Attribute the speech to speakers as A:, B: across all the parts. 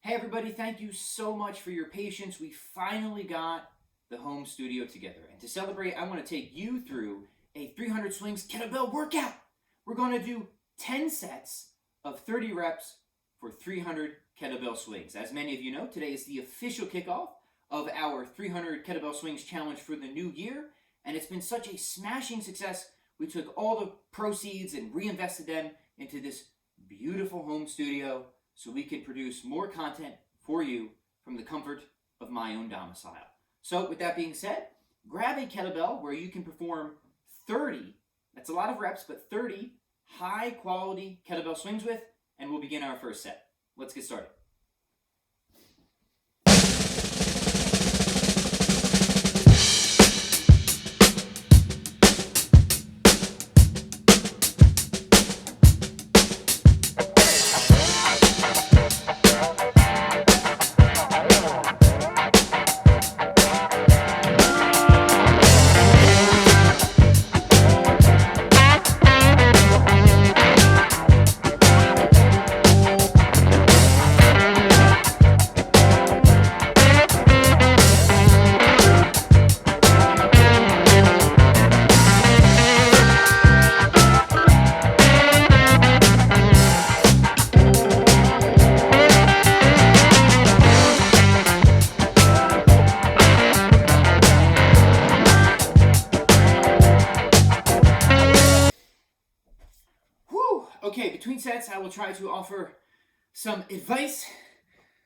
A: Hey everybody, thank you so much for your patience. We finally got the home studio together. And to celebrate, I want to take you through a 300 Swings Kettlebell Workout. We're going to do 10 sets of 30 reps for 300 kettlebell swings. As many of you know, today is the official kickoff of our 300 kettlebell swings challenge for the new year. And it's been such a smashing success. We took all the proceeds and reinvested them into this beautiful home studio so we can produce more content for you from the comfort of my own domicile. So with that being said, grab a kettlebell where you can perform 30, that's a lot of reps, but 30 high quality kettlebell swings with, and we'll begin our first set. Let's get started. Okay, between sets, I will try to offer some advice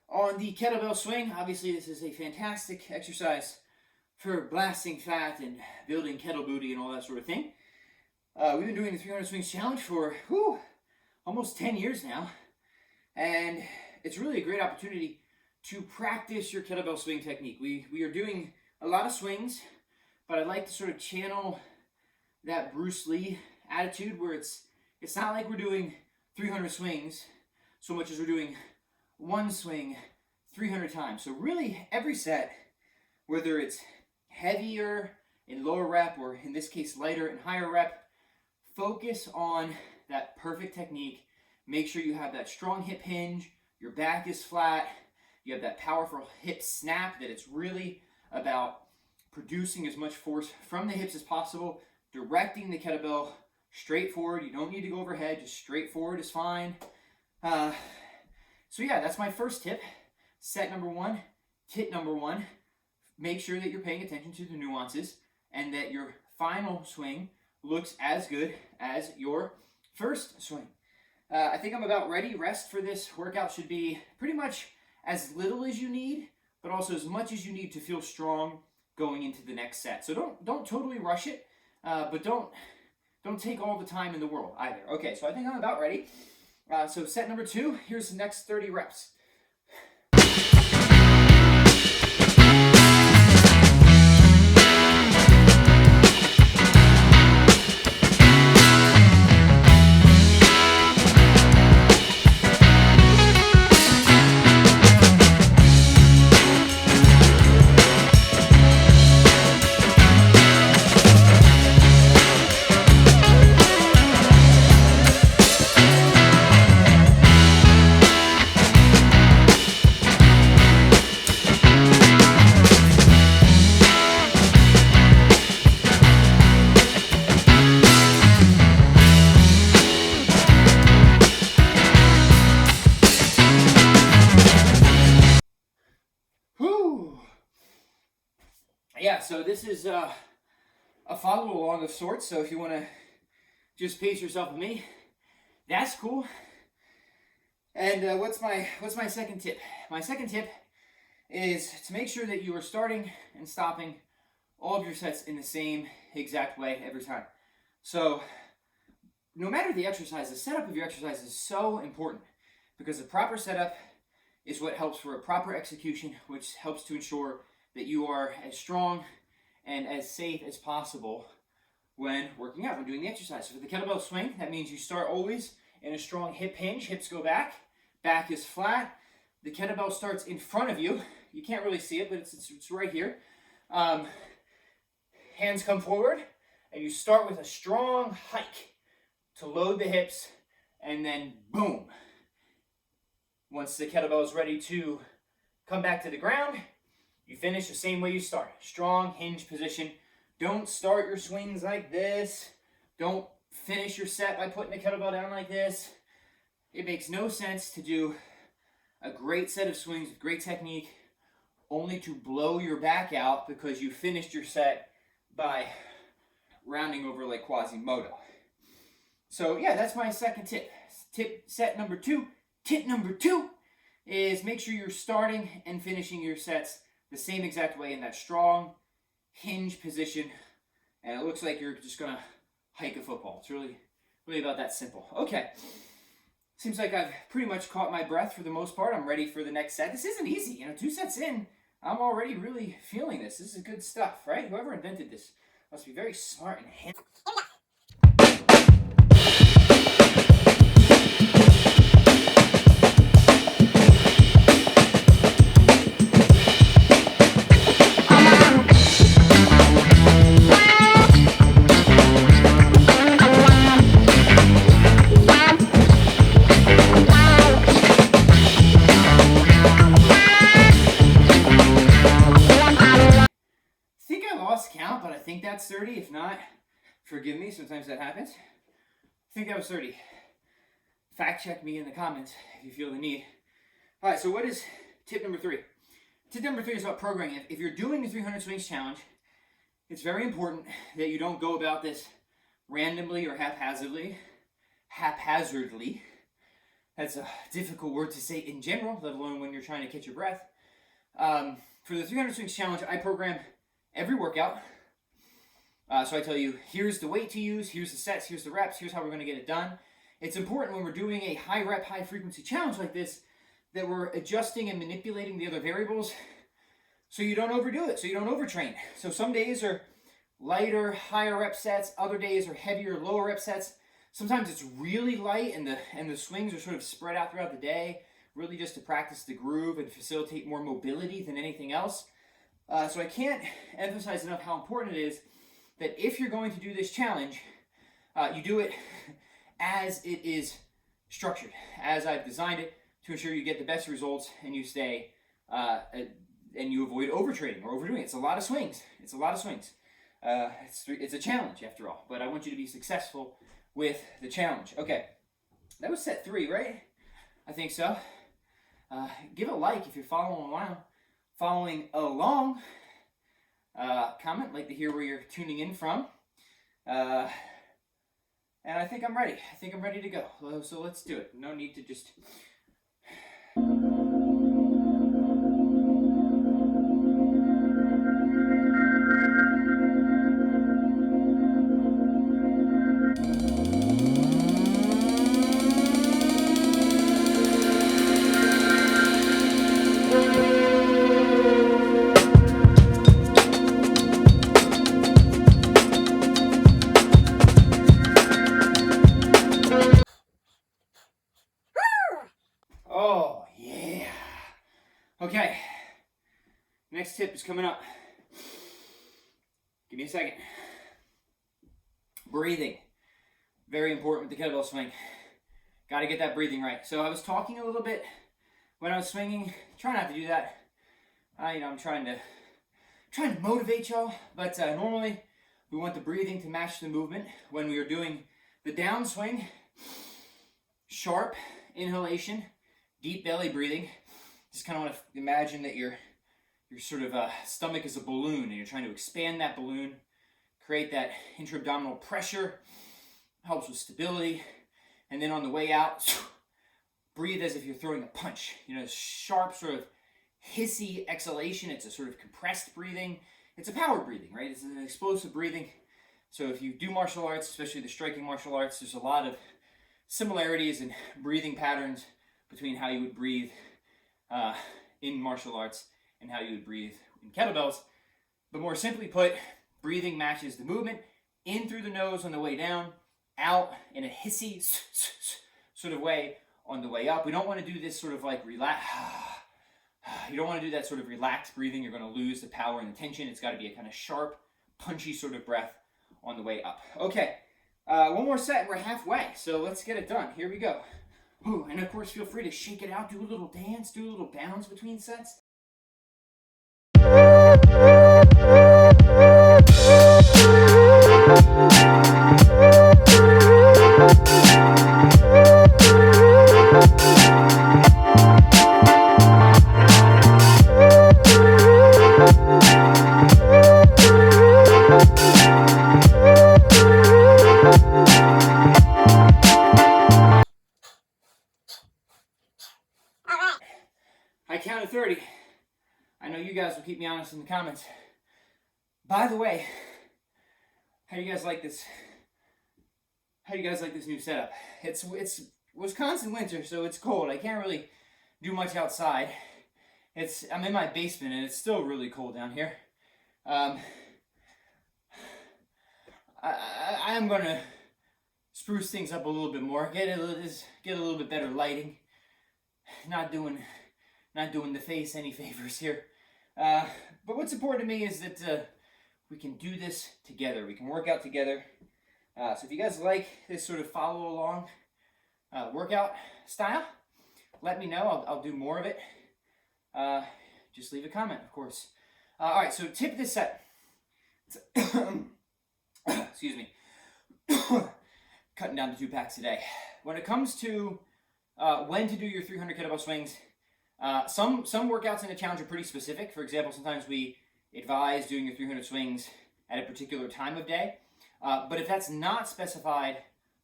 A: on the kettlebell swing. Obviously, this is a fantastic exercise for blasting fat and building kettle booty and all that sort of thing. We've been doing the 300 Swings Challenge for almost 10 years now, and it's really a great opportunity to practice your kettlebell swing technique. We are doing a lot of swings, but I like to sort of channel that Bruce Lee attitude where it's not like we're doing 300 swings so much as we're doing one swing 300 times. So really every set, whether it's heavier in lower rep or in this case lighter and higher rep, focus on that perfect technique. Make sure you have that strong hip hinge, your back is flat, you have that powerful hip snap, that it's really about producing as much force from the hips as possible, directing the kettlebell straight forward. You don't need to go overhead, just straight forward is fine. So yeah, that's my first tip. Set number one, tip number one, make sure that you're paying attention to the nuances and that your final swing looks as good as your first swing. I think I'm about ready. Rest for this workout should be pretty much as little as you need, but also as much as you need to feel strong going into the next set. So don't totally rush it, but don't take all the time in the world either. Okay, so I think I'm about ready. So set number two, here's the next 30 reps. Yeah, so this is a follow along of sorts. So if you want to just pace yourself with me, that's cool. And what's my second tip? My second tip is to make sure that you are starting and stopping all of your sets in the same exact way every time. So no matter the exercise, the setup of your exercise is so important because the proper setup is what helps for a proper execution, which helps to ensure that you are as strong and as safe as possible when working out, when doing the exercise. So for the kettlebell swing, that means you start always in a strong hip hinge, hips go back, back is flat, the kettlebell starts in front of you. You can't really see it, but it's right here. Hands come forward, and you start with a strong hike to load the hips, and then boom. Once the kettlebell is ready to come back to the ground, you finish the same way you started. Strong hinge position. Don't start your swings like this. Don't finish your set by putting the kettlebell down like this. It makes no sense to do a great set of swings with great technique only to blow your back out because you finished your set by rounding over like Quasimodo. So yeah, that's my second tip. Tip number two is make sure you're starting and finishing your sets the same exact way in that strong hinge position. And it looks like you're just gonna hike a football. It's really about that simple. Okay. Seems like I've pretty much caught my breath for the most part. I'm ready for the next set. This isn't easy. 2 sets in, I'm already really feeling this. This is good stuff, right? Whoever invented this must be very smart and handy. Count, but I think that's 30. If not, forgive me, sometimes that happens. I think that was 30. Fact check me in the comments if you feel the need. All right, so what is tip number 3? Tip number 3 is about programming. If you're doing the 300 swings challenge, it's very important that you don't go about this randomly or haphazardly. That's a difficult word to say in general, let alone when you're trying to catch your breath. For the 300 swings challenge, I program every workout. So I tell you, here's the weight to use, here's the sets, here's the reps, here's how we're going to get it done. It's important when we're doing a high rep, high frequency challenge like this that we're adjusting and manipulating the other variables so you don't overdo it, so you don't overtrain. So some days are lighter, higher rep sets, other days are heavier, lower rep sets. Sometimes it's really light and the swings are sort of spread out throughout the day, really just to practice the groove and facilitate more mobility than anything else. So I can't emphasize enough how important it is that if you're going to do this challenge, you do it as it is structured, as I've designed it to ensure you get the best results and you stay and you avoid overtraining or overdoing it. It's a lot of swings. It's a challenge after all, but I want you to be successful with the challenge. Okay, that was set 3, right? I think so. Give a like if you're following along. Comment, like to hear where you're tuning in from. And I think I'm ready. I think I'm ready to go. So let's do it. No need to just... Oh, yeah. Okay. Next tip is coming up. Give me a second. Breathing. Very important with the kettlebell swing. Got to get that breathing right. So I was talking a little bit when I was swinging. Try not to do that. I'm trying to motivate y'all, but normally we want the breathing to match the movement. When we are doing the downswing, sharp inhalation, deep belly breathing. Just kind of want to imagine that your sort of stomach is a balloon and you're trying to expand that balloon, create that intra-abdominal pressure, helps with stability. And then on the way out, breathe as if you're throwing a punch. Sharp sort of hissy exhalation. It's a sort of compressed breathing. It's a power breathing, right? It's an explosive breathing. So if you do martial arts, especially the striking martial arts, there's a lot of similarities in breathing patterns between how you would breathe in martial arts and how you would breathe in kettlebells. But more simply put, breathing matches the movement in through the nose on the way down, out in a hissy sort of way on the way up. We don't want to do this sort of like relax. You don't want to do that sort of relaxed breathing. You're going to lose the power and the tension. It's got to be a kind of sharp, punchy sort of breath on the way up. Okay, one more set and we're halfway. So let's get it done. Here we go. Ooh, and of course, feel free to shake it out, do a little dance, do a little bounce between sets. I counted 30. I know you guys will keep me honest in the comments. By the way, how do you guys like this? How do you guys like this new setup? It's Wisconsin winter, so it's cold. I can't really do much outside. I'm in my basement, and it's still really cold down here. I am gonna spruce things up a little bit more. Get a little bit better lighting. Not doing the face any favors here. But what's important to me is that we can do this together. We can work out together. So if you guys like this sort of follow along workout style, let me know. I'll do more of it. Just leave a comment, of course. All right, so tip this set. Excuse me. Cutting down to 2 packs a day. When it comes to when to do your 300 kettlebell swings, some workouts in the challenge are pretty specific. For example, sometimes we advise doing your 300 swings at a particular time of day. But if that's not specified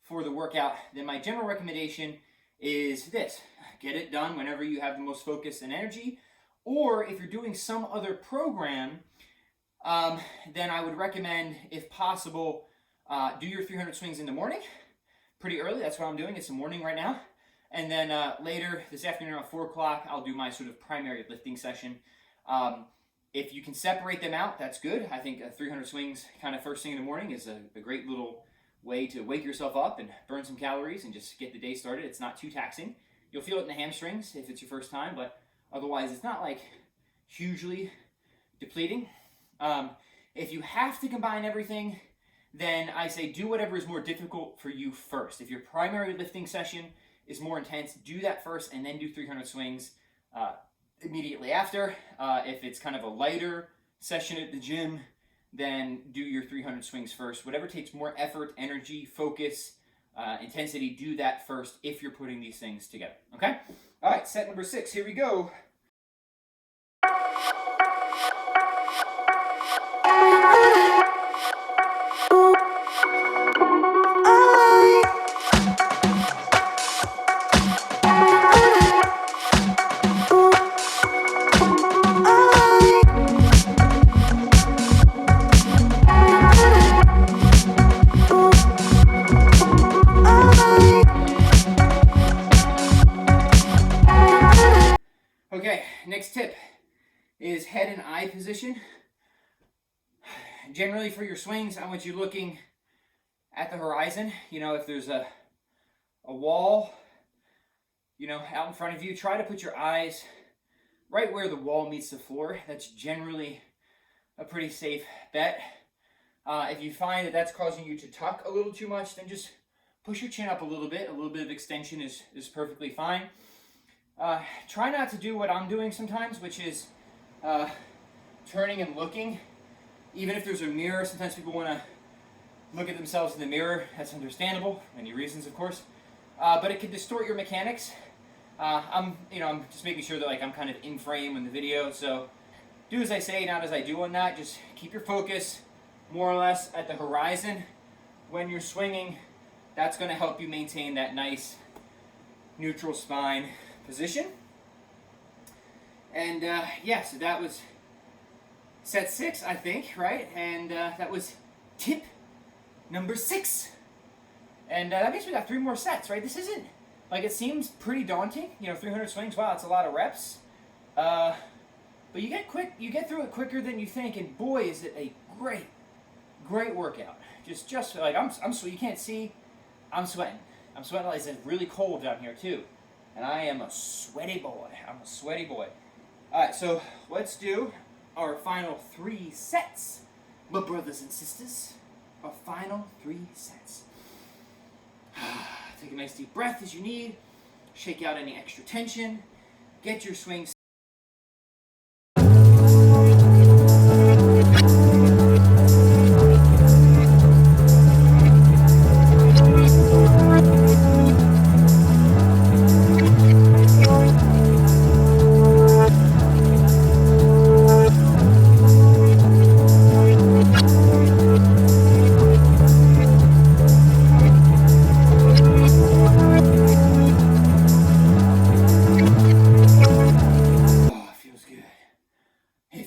A: for the workout, then my general recommendation is this. Get it done whenever you have the most focus and energy. Or if you're doing some other program, then I would recommend, if possible, do your 300 swings in the morning, pretty early. That's what I'm doing. It's the morning right now. And then later this afternoon around 4 o'clock, I'll do my sort of primary lifting session. If you can separate them out, that's good. I think 300 swings kind of first thing in the morning is a great little way to wake yourself up and burn some calories and just get the day started. It's not too taxing. You'll feel it in the hamstrings if it's your first time, but otherwise it's not like hugely depleting. If you have to combine everything, then I say do whatever is more difficult for you first. If your primary lifting session is more intense, do that first and then do 300 swings immediately after. If it's kind of a lighter session at the gym, then do your 300 swings first. Whatever takes more effort, energy, focus, intensity, do that first if you're putting these things together, okay? All right, set number 6, here we go. Okay, next tip is head and eye position. Generally for your swings, I want you looking at the horizon. You know, if there's a wall, you know, out in front of you, try to put your eyes right where the wall meets the floor. That's generally a pretty safe bet. If you find that that's causing you to tuck a little too much, then just push your chin up a little bit. A little bit of extension is perfectly fine. Try not to do what I'm doing sometimes, which is turning and looking. Even if there's a mirror, sometimes people want to look at themselves in the mirror. That's understandable, for many reasons, of course. But it can distort your mechanics. I'm just making sure that I'm kind of in frame in the video. So do as I say, not as I do on that. Just keep your focus more or less at the horizon when you're swinging. That's going to help you maintain that nice neutral spine position. And yeah, so that was set 6, I think, right? And that was tip number 6. And that means we got 3 more sets, right? This isn't, it seems pretty daunting. 300 swings, wow, it's a lot of reps. But you get through it quicker than you think, and boy, is it a great workout. Just I'm sweating. You can't see, I'm sweating. I'm sweating. It's really cold down here too. And I am a sweaty boy. I'm a sweaty boy. All right, so let's do our final 3 sets, my brothers and sisters. Our final 3 sets. Take a nice deep breath as you need. shake out any extra tension, get your swings.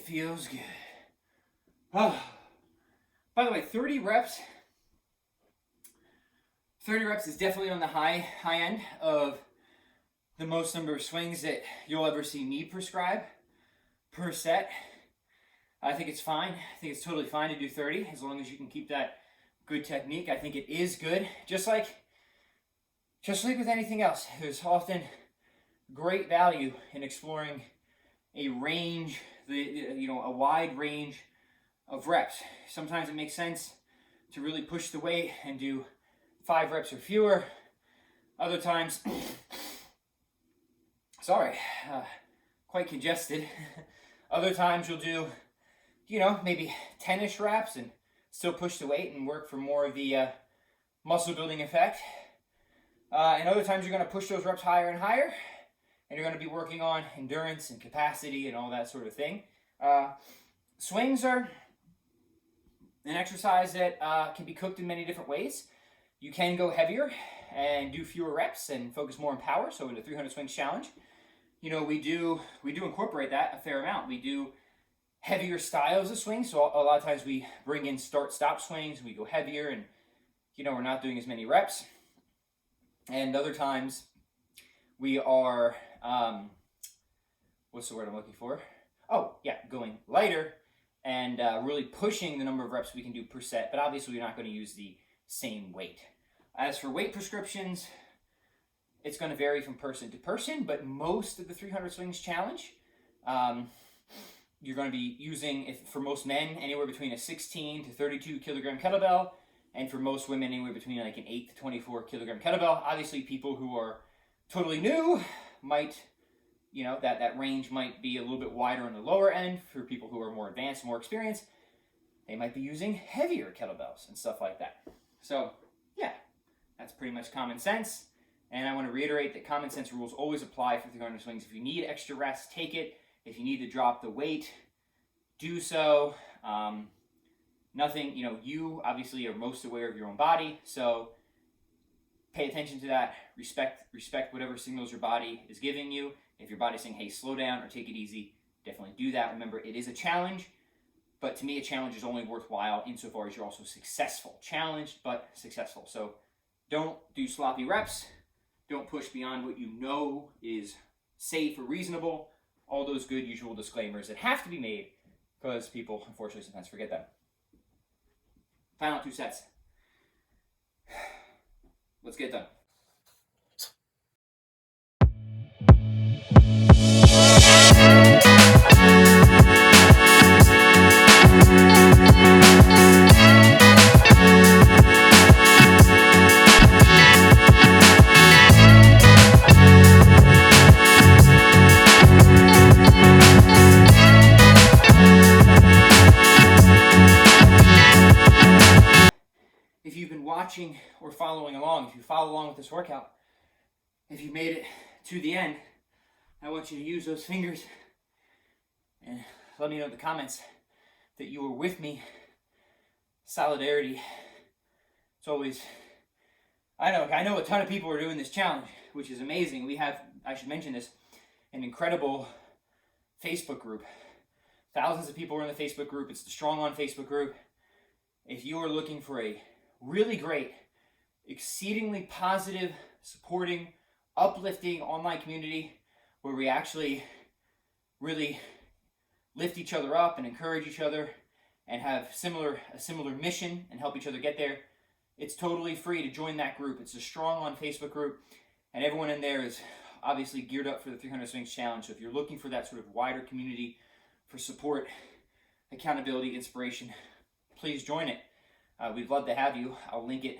A: Feels good. Oh. By the way, 30 reps is definitely on the high end of the most number of swings that you'll ever see me prescribe per set. I think it's fine. I think it's totally fine to do 30 as long as you can keep that good technique. I think it is good. Just like with anything else, there's often great value in exploring a range, a wide range of reps. Sometimes it makes sense to really push the weight and do 5 reps or fewer. Other times, quite congested. Other times you'll do, maybe 10-ish reps and still push the weight and work for more of the muscle building effect. And other times you're going to push those reps higher and higher, and you're going to be working on endurance and capacity and all that sort of thing. Swings are an exercise that can be cooked in many different ways. You can go heavier and do fewer reps and focus more on power. So in the 300 swings challenge, we do incorporate that a fair amount. We do heavier styles of swings. So a lot of times we bring in start-stop swings. We go heavier and, we're not doing as many reps. And other times we are, what's the word I'm looking for? Oh, yeah, going lighter and really pushing the number of reps we can do per set. But obviously we're not going to use the same weight. As for weight prescriptions, it's going to vary from person to person, but most of the 300 swings challenge, you're going to be using, for most men, anywhere between a 16 to 32 kilogram kettlebell, and for most women, anywhere between like an 8 to 24 kilogram kettlebell. Obviously, people who are totally new might, that range might be a little bit wider on the lower end. For people who are more advanced, more experienced, they might be using heavier kettlebells and stuff like that. So, yeah, that's pretty much common sense. And I want to reiterate that common sense rules always apply for 300 swings. If you need extra rest, take it. If you need to drop the weight, do so. Nothing, you obviously are most aware of your own body. So pay attention to that. Respect whatever signals your body is giving you. If your body's saying, hey, slow down or take it easy, definitely do that. Remember, it is a challenge. But to me, a challenge is only worthwhile insofar as you're also successful. Challenged, but successful. So don't do sloppy reps. Don't push beyond what you know is safe or reasonable. All those good usual disclaimers that have to be made because people, unfortunately, sometimes forget them. Final 2 sets. Let's get done. If you've been watching or following along, if you follow along with this workout, if you made it to the end, I want you to use those fingers and let me know in the comments that you were with me. Solidarity. It's always, I know a ton of people are doing this challenge, which is amazing. We have, I should mention this, an incredible Facebook group. Thousands of people are in the Facebook group. It's the Strong On Facebook group. If you are looking for a really great, exceedingly positive, supporting, uplifting online community where we actually really lift each other up and encourage each other and have a similar mission and help each other get there, it's totally free to join that group. It's a Strong On Facebook group, and everyone in there is obviously geared up for the 300 Swings Challenge. So if you're looking for that sort of wider community for support, accountability, inspiration, please join it. We'd love to have you. I'll link it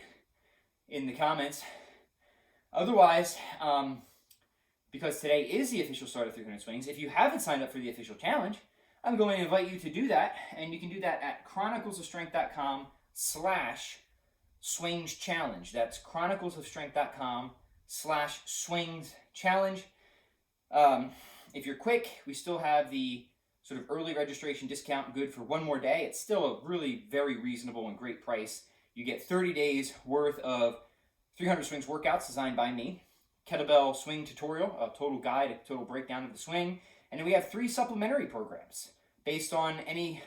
A: in the comments. Otherwise, because today is the official start of 300 Swings. If you haven't signed up for the official challenge, I'm going to invite you to do that, and you can do that at chroniclesofstrength.com/swings challenge. That's chroniclesofstrength.com/swings challenge. If you're quick, we still have the sort of early registration discount good for one more day. It's still a really very reasonable and great price. You get 30 days worth of 300 Swings workouts designed by me, kettlebell swing tutorial, a total guide, a total breakdown of the swing, and then we have 3 supplementary programs based on any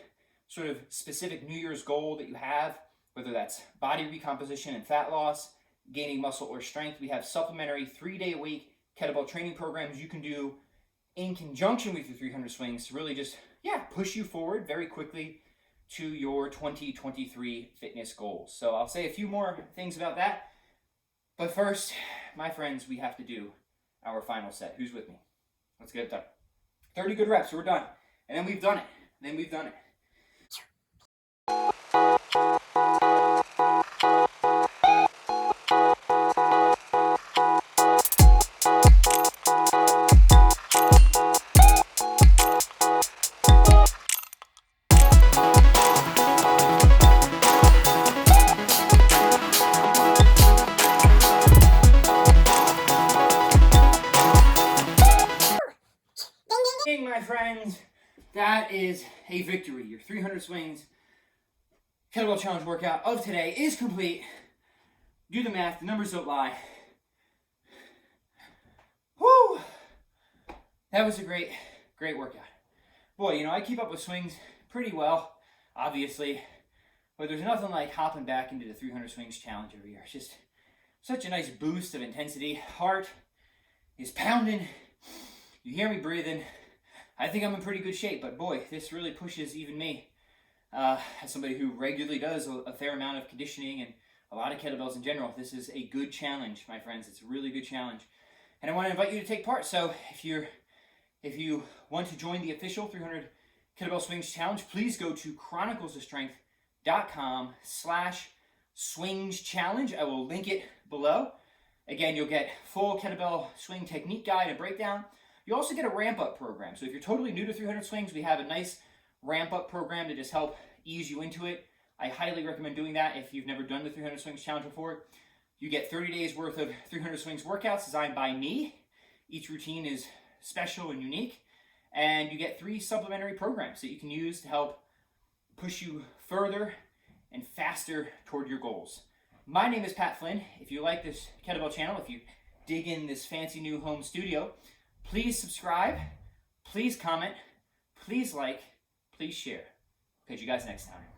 A: sort of specific New Year's goal that you have, whether that's body recomposition and fat loss, gaining muscle or strength. We have supplementary 3-day-a-week kettlebell training programs you can do in conjunction with your 300 Swings to really just, push you forward very quickly to your 2023 fitness goals. So I'll say a few more things about that. But first, my friends, we have to do our final set. Who's with me? Let's get it done. 30 good reps, we're done. And then we've done it. My friends, that is a victory. Your 300 Swings kettlebell challenge workout of today is complete. Do the math, the numbers don't lie. Woo! That was a great workout. Boy, I keep up with swings pretty well, obviously, but there's nothing like hopping back into the 300 Swings challenge every year. It's just such a nice boost of intensity. Heart is pounding. You hear me breathing. I think I'm in pretty good shape, but boy, this really pushes even me, as somebody who regularly does a fair amount of conditioning and a lot of kettlebells in general. This is a good challenge, my friends. It's a really good challenge, and I want to invite you to take part. So if you want to join the official 300 Kettlebell Swings Challenge, please go to chroniclesofstrength.com/swings challenge. I will link it below. Again, you'll get full kettlebell swing technique guide and breakdown. You also get a ramp-up program. So if you're totally new to 300 Swings, we have a nice ramp-up program to just help ease you into it. I highly recommend doing that if you've never done the 300 Swings Challenge before. You get 30 days worth of 300 Swings workouts designed by me. Each routine is special and unique. And you get 3 supplementary programs that you can use to help push you further and faster toward your goals. My name is Pat Flynn. If you like this kettlebell channel, if you dig in this fancy new home studio, please subscribe, please comment, please like, please share. Catch you guys next time.